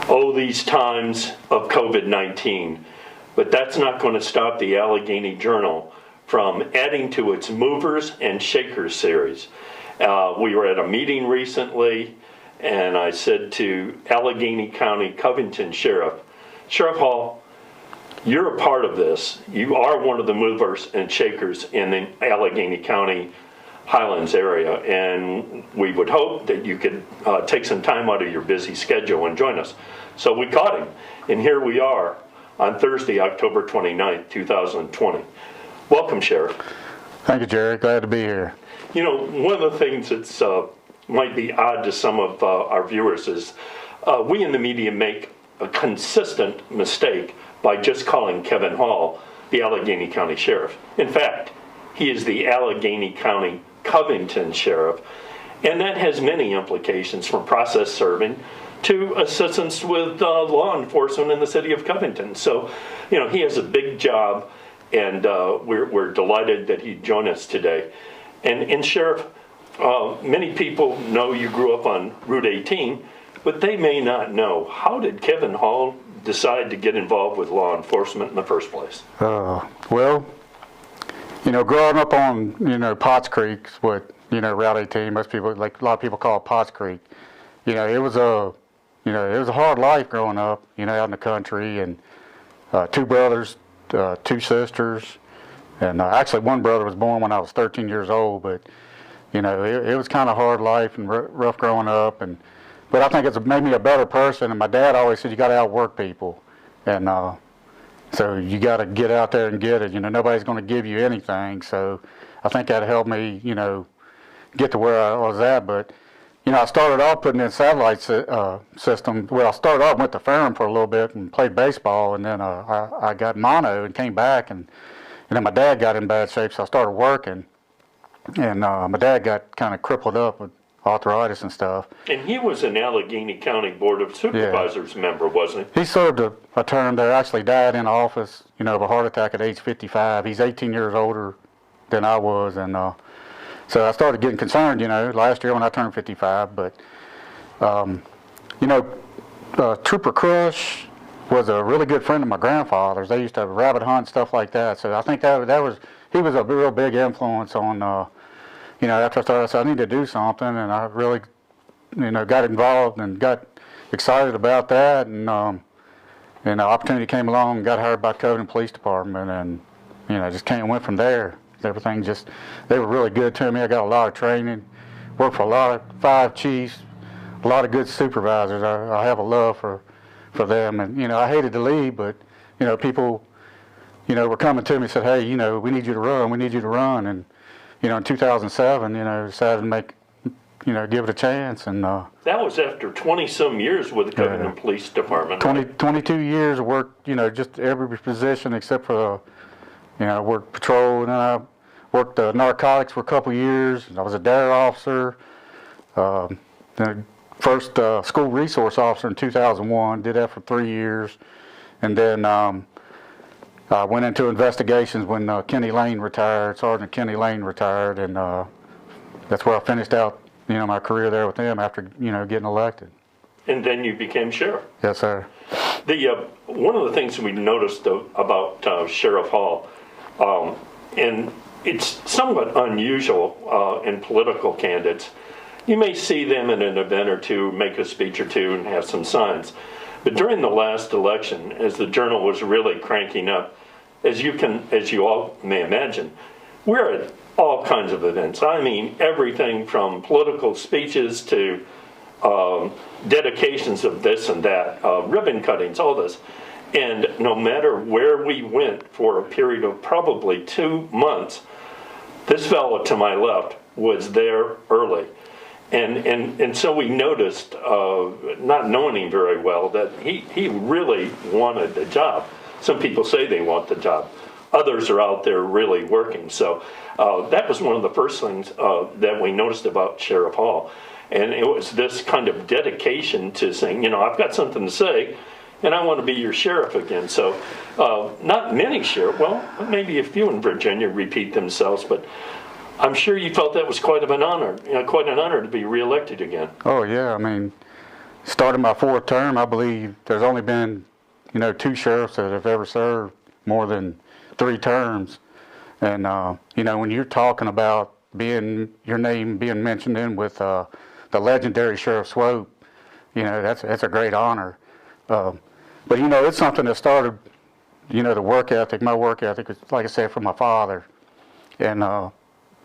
oh, these times of COVID-19. But that's not going to stop the Alleghany Journal from adding to its movers and shakers series. We were at a meeting recently, and I said to Alleghany County Covington Sheriff Hall, you're a part of this. You are one of the movers and shakers in the Alleghany County Highlands area, and we would hope that you could take some time out of your busy schedule and join us. So we caught him, and here we are on Thursday, October 29th, 2020. Welcome, Sheriff. Thank you, Jerry. Glad to be here. You know, one of the things that's might be odd to some of our viewers is we in the media make a consistent mistake by just calling Kevin Hall the Alleghany County Sheriff. In fact, he is the Alleghany County Covington Sheriff, and that has many implications from process serving to assistance with law enforcement in the city of Covington. So, you know, he has a big job, and we're delighted that he joined us today. And Sheriff, many people know you grew up on Route 18, but they may not know, how did Kevin Hall decide to get involved with law enforcement in the first place? Well, you know, growing up on, Potts Creek, what, Route 18, most people, like a lot of people call it Potts Creek. It was a hard life growing up, out in the country, and 2 brothers, 2 sisters, and actually one brother was born when I was 13 years old, but, it was kind of hard life and rough growing up, but I think it's made me a better person, and my dad always said you got to outwork people, and so you got to get out there and get it. Nobody's going to give you anything, so I think that helped me, get to where I was at. But, I started off putting in satellite system. Well, I started off, went to Ferrum for a little bit and played baseball, and then I got mono and came back, and then my dad got in bad shape, so I started working, and my dad got kind of crippled up with arthritis and stuff. And he was an Alleghany County Board of Supervisors member, wasn't he? He served a term there, actually died in office, of a heart attack at age 55. He's 18 years older than I was, and so I started getting concerned, last year when I turned 55. But, Trooper Crush was a really good friend of my grandfather's. They used to have rabbit hunt, stuff like that. So I think he was a real big influence on, after I started, I said, I need to do something, and I really, got involved and got excited about that, and the opportunity came along and got hired by Covington Police Department, and, just went from there. Everything they were really good to me. I got a lot of training, worked for 5 chiefs, a lot of good supervisors. I have a love for them, and, I hated to leave, but, people, were coming to me and said, hey, we need you to run, and, in 2007, decided to make, give it a chance. And that was after 20-some years with the Covington Police Department. 22 years of work, just every position except for, I worked patrol, and then I worked narcotics for a couple years. I was a dare officer, then first school resource officer in 2001, did that for 3 years. And then I went into investigations when Kenny Lane retired, Sergeant Kenny Lane retired, and that's where I finished out, my career there with him after, getting elected. And then you became sheriff. Yes, sir. One of the things we noticed about Sheriff Hall, and it's somewhat unusual in political candidates. You may see them in an event or two, make a speech or two, and have some signs. But during the last election, as the Journal was really cranking up, as you all may imagine, we're at all kinds of events. I mean, everything from political speeches to dedications of this and that, ribbon cuttings, all this. And no matter where we went for a period of probably 2 months, this fellow to my left was there early. And so we noticed, not knowing him very well, that he really wanted the job. Some people say they want the job. Others are out there really working. So that was one of the first things that we noticed about Sheriff Hall. And it was this kind of dedication to saying, I've got something to say, and I want to be your sheriff again. So not many sheriffs, well, maybe a few in Virginia repeat themselves, but I'm sure you felt that was quite an honor to be reelected again. Oh, yeah. I mean, started my 4th term, I believe there's only been, 2 sheriffs that have ever served more than 3 terms. And, when you're talking about your name being mentioned in with the legendary Sheriff Swope, that's a great honor. But, it's something that started, the work ethic, my work ethic, like I said, from my father. And,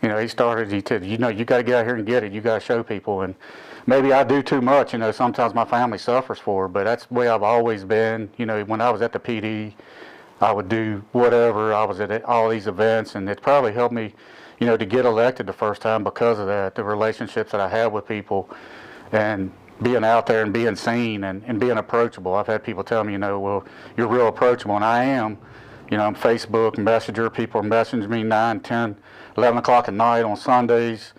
he said, you got to get out here and get it. You got to show people. And maybe I do too much. Sometimes my family suffers for it, but that's the way I've always been. When I was at the PD, I would do whatever. I was at all these events, and it probably helped me, to get elected the first time because of that, the relationships that I had with people and being out there and being seen and being approachable. I've had people tell me, well, you're real approachable, and I am. I'm Facebook Messenger. People are messaging me 9, 10, 11 o'clock at night on Sundays.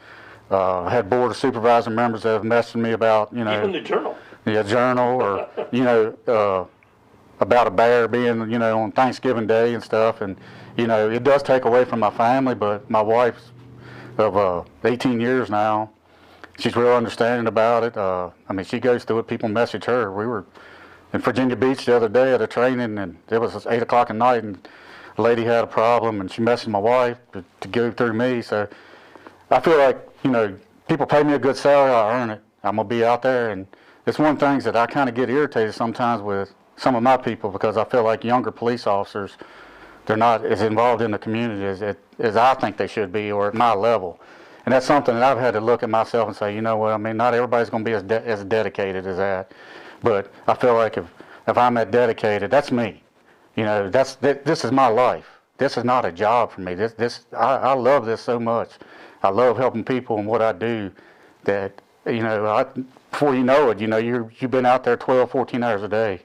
I had Board of Supervisor members that have messaged me about, Even the Journal. Yeah, Journal, or, about a bear being, on Thanksgiving Day and stuff. And, it does take away from my family, but my wife's of 18 years now, she's real understanding about it. She goes through it. People message her. We were in Virginia Beach the other day at a training, and it was 8 o'clock at night, and a lady had a problem, and she messaged my wife to go through me. So I feel like, people pay me a good salary, I earn it. I'm going to be out there, and it's one of the things that I kind of get irritated sometimes with some of my people, because I feel like younger police officers, they're not as involved in the community as I think they should be, or at my level. And that's something that I've had to look at myself and say, you know what, not everybody's going to be as dedicated as that. But I feel like if I'm that dedicated, that's me. This is my life. This is not a job for me. I love this so much. I love helping people in what I do that, before you know it, you've been out there 12, 14 hours a day.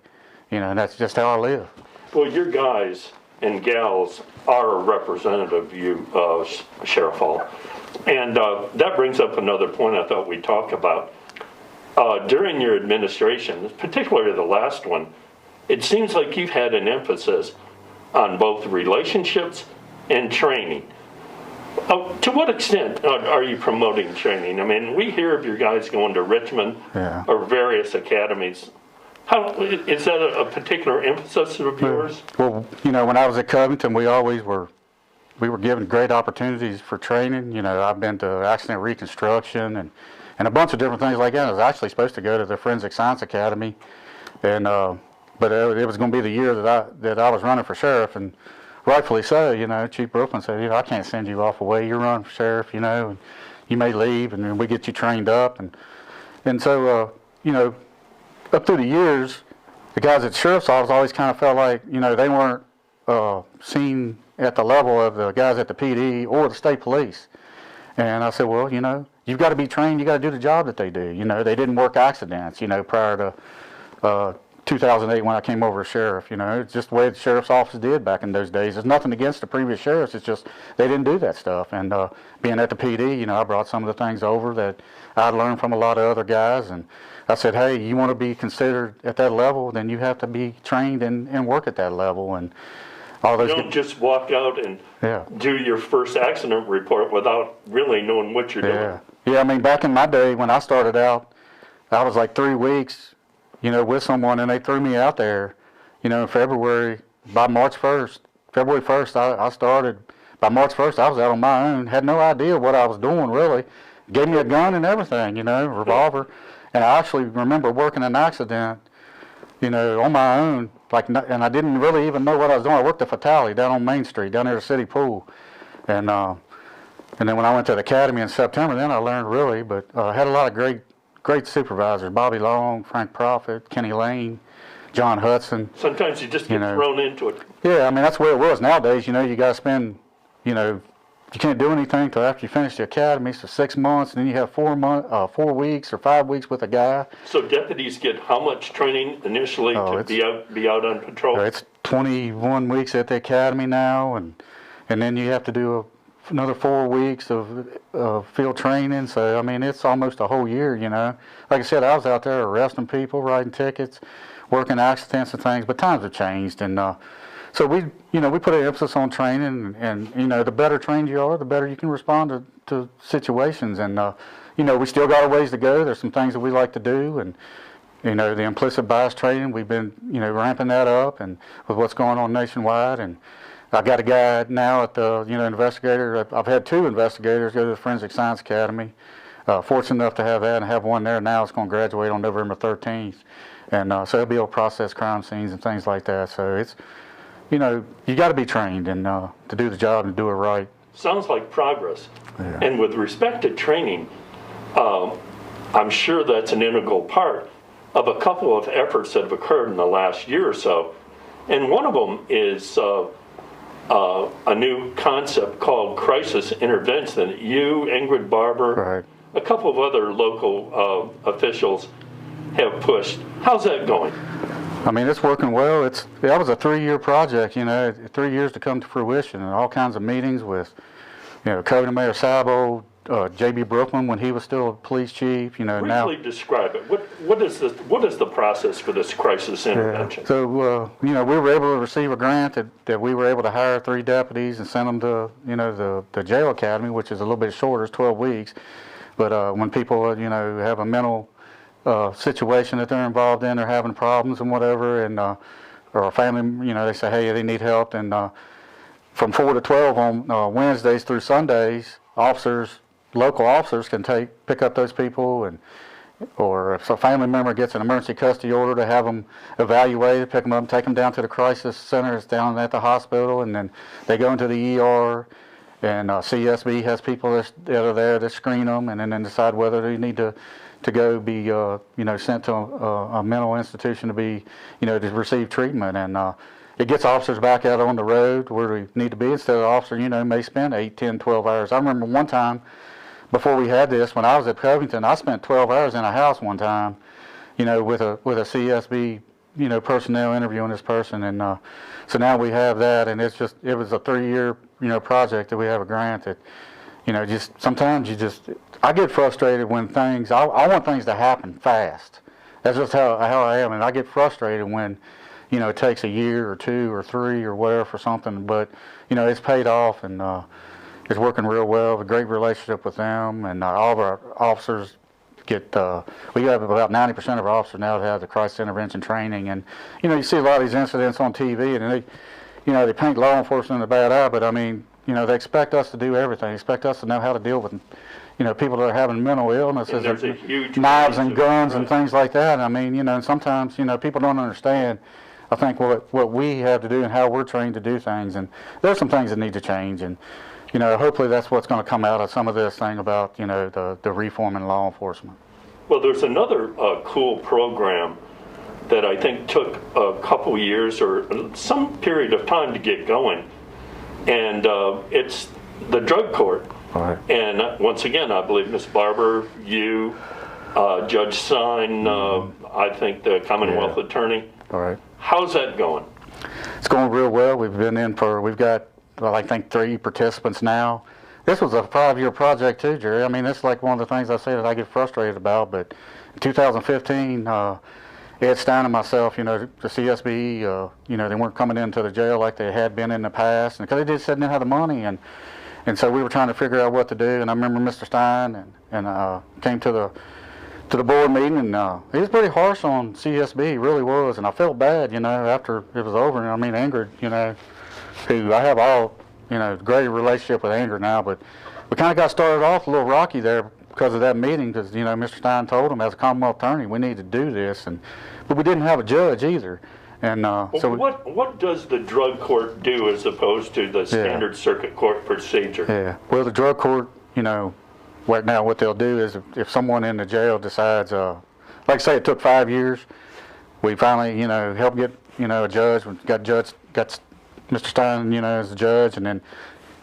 And that's just how I live. Well, your guys and gals are a representative of you, Sheriff Hall. And that brings up another point I thought we'd talk about. During your administration, particularly the last one, it seems like you've had an emphasis on both relationships and training. To what extent are you promoting training? We hear of your guys going to Richmond or various academies. Is that a particular emphasis of yours? Well, when I was at Covington, we were given great opportunities for training. I've been to accident reconstruction and a bunch of different things like that. I was actually supposed to go to the Forensic Science Academy, and but it was going to be the year that I was running for sheriff, and rightfully so. Chief Brooklyn said, I can't send you off away. You're running for sheriff, and you may leave, and then we get you trained up, and so up through the years, the guys at Sheriff's Office always kind of felt like, they weren't seen at the level of the guys at the PD or the state police. And I said, well, you've got to be trained, you got to do the job that they do. They didn't work accidents, prior to 2008 when I came over as sheriff. It's just the way the Sheriff's Office did back in those days. There's nothing against the previous sheriffs, it's just they didn't do that stuff. And being at the PD, I brought some of the things over that I'd learned from a lot of other guys, and I said, hey, you want to be considered at that level, then you have to be trained and work at that level. And all those. You don't just walk out and do your first accident report without really knowing what you're doing. Yeah, back in my day when I started out, I was like 3 weeks, with someone, and they threw me out there, in February. By March 1st, February 1st, I started. By March 1st, I was out on my own, had no idea what I was doing really. Gave me a gun and everything, revolver. And I actually remember working an accident, on my own, and I didn't really even know what I was doing. I worked a fatality down on Main Street, down near the city pool. And then when I went to the academy in September, then I learned really, but I had a lot of great supervisors, Bobby Long, Frank Prophet, Kenny Lane, John Hudson. Sometimes you just get thrown into it. Yeah, that's the way it was. Nowadays, you got to spend, you can't do anything till after you finish the academy, so 6 months, and then you have 4 weeks or 5 weeks with a guy. So deputies get how much training initially to be out on patrol? It's 21 weeks at the academy now, and then you have to do another 4 weeks of field training. So it's almost a whole year. Like I said, I was out there arresting people, writing tickets, working accidents and things, but times have changed, and so we put an emphasis on training, and the better trained you are, the better you can respond to situations. And we still got a ways to go. There's some things that we like to do, and you know, the implicit bias training, we've been, you know, ramping that up, and with what's going on nationwide. And I got a guy now at the, you know, investigator. I've had 2 investigators go to the Forensic Science Academy. Fortunate enough to have that, and have one there now. It's going to graduate on November 13th. And so he'll be able to process crime scenes and things like that. So it's, you know, you got to be trained and to do the job and do it right. Sounds like progress. Yeah. And with respect to training, I'm sure that's an integral part of a couple of efforts that have occurred in the last year or so. And one of them is a new concept called crisis intervention that you, Ingrid Barber, Right. a couple of other local officials have pushed. How's that going? I mean, it's working well. That was a 3-year project, you know, 3 years to come to fruition, and all kinds of meetings with, you know, Covington Mayor Sabo, J.B. Brooklyn when he was still a police chief, you know. Briefly describe it. What is the process for this crisis intervention? Yeah. So, you know, we were able to receive a grant that we were able to hire 3 deputies and send them to, you know, the jail academy, which is a little bit shorter, it's 12 weeks. But when people, you know, have a mental situation that they're involved in, they're having problems and whatever, and or a family, you know, they say, hey, they need help, and from 4 to 12 on Wednesdays through Sundays, local officers can pick up those people, and or if a family member gets an emergency custody order, to have them evaluated, pick them up, take them down to the crisis center. It's down at the hospital, and then they go into the ER, and CSB has people that are there that screen them, and then decide whether they need to go be you know, sent to a mental institution to be, you know, to receive treatment. And it gets officers back out on the road where we need to be, instead of the officer, you know, may spend 8, 10, 12 hours. I remember one time before we had this, when I was at Covington, I spent 12 hours in a house one time, you know, with a CSB, you know, personnel interviewing this person. And so now we have that, and it was a 3-year, you know, project that we have a grant that, you know, just sometimes I get frustrated when I want things to happen fast. That's just how I am, and I get frustrated when, you know, it takes a year or 2 or 3 or whatever for something, but, you know, it's paid off, and it's working real well. A great relationship with them, and all of our officers we have about 90% of our officers now that have the crisis intervention training. And, you know, you see a lot of these incidents on TV, and they paint law enforcement in a bad eye, but I mean, you know, they expect us to do everything. They expect us to know how to deal with, you know, people that are having mental illnesses, and knives and guns and things like that. I mean, you know, and sometimes, you know, people don't understand, I think, what we have to do and how we're trained to do things. And there's some things that need to change. And, you know, hopefully that's what's going to come out of some of this thing about, you know, the reform in law enforcement. Well, there's another cool program that I think took a couple years or some period of time to get going. And it's the drug court. All right. And once again, I believe Ms. Barber, you, Judge Sine, I think the Commonwealth Attorney. All right. How's that going? It's going real well. We've got, well, I think 3 participants now. This was a 5-year project too, Jerry. I mean, it's like one of the things I say that I get frustrated about. But in 2015, Ed Stein and myself, you know, the CSB, you know, they weren't coming into the jail like they had been in the past, and because they just didn't have the money, and so we were trying to figure out what to do. And I remember Mr. Stein and came to the board meeting, and he was pretty harsh on CSB, he really was, and I felt bad, you know, after it was over. And I mean, Ingrid, you know, who I have you know, great relationship with Ingrid now, but we kind of got started off a little rocky there because of that meeting, because, you know, Mr. Stein told him as a Commonwealth attorney we need to do this, but we didn't have a judge either. And so what does the drug court do as opposed to the standard circuit court procedure? Yeah, well, the drug court, you know, right now what they'll do is if someone in the jail decides, like say it took 5 years, we finally, you know, help get, you know, a judge. We got Mr. Stein, you know, as a judge, and then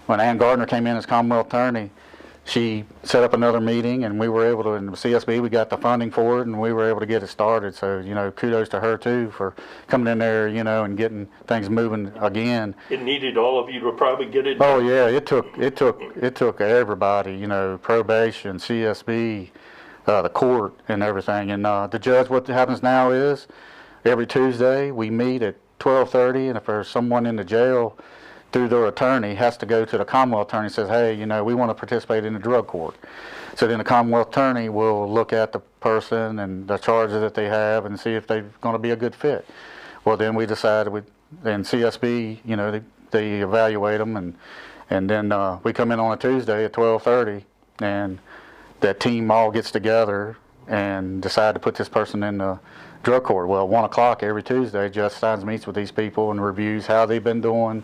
when Ann Gardner came in as Commonwealth attorney, she set up another meeting, and we were able to, in the CSB, we got the funding for it, and we were able to get it started. So, you know, kudos to her too for coming in there, you know, and getting things moving again. It needed all of you to probably get it. Oh yeah, it took everybody, you know, probation, CSB, the court, and everything. And the judge, what happens now is every Tuesday we meet at 12:30, and if there's someone in the jail, through their attorney, has to go to the Commonwealth attorney and says, hey, you know, we want to participate in the drug court. So then the Commonwealth attorney will look at the person and the charges that they have and see if they're going to be a good fit. Well, then we decided, then CSB, you know, they evaluate them, and then we come in on a Tuesday at 12:30, and that team all gets together and decide to put this person in the drug court. Well, 1 o'clock every Tuesday, Judge Steins meets with these people and reviews how they've been doing.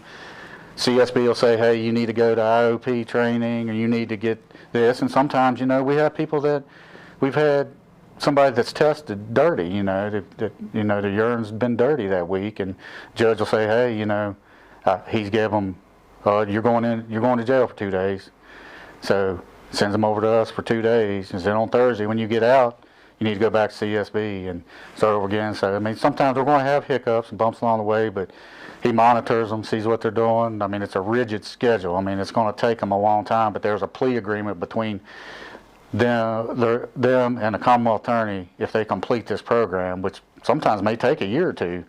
CSB will say, hey, you need to go to IOP training, or you need to get this. And sometimes, you know, we have people that we've had somebody that's tested dirty, you know, that you know, the urine's been dirty that week, and judge will say, hey, you know, he's give them, you're going to jail for 2 days. So sends them over to us for 2 days, and then on Thursday when you get out, you need to go back to CSB and start over again. So I mean, sometimes we're going to have hiccups and bumps along the way, but he monitors them, sees what they're doing. I mean, it's a rigid schedule. I mean, it's going to take them a long time, but there's a plea agreement between them and the Commonwealth attorney if they complete this program, which sometimes may take a year or two,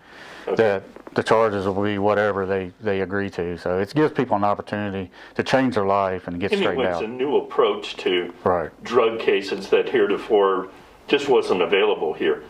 okay, that the charges will be whatever they agree to. So it gives people an opportunity to change their life and get straightened out. It's a new approach to right. drug cases that heretofore just wasn't available here.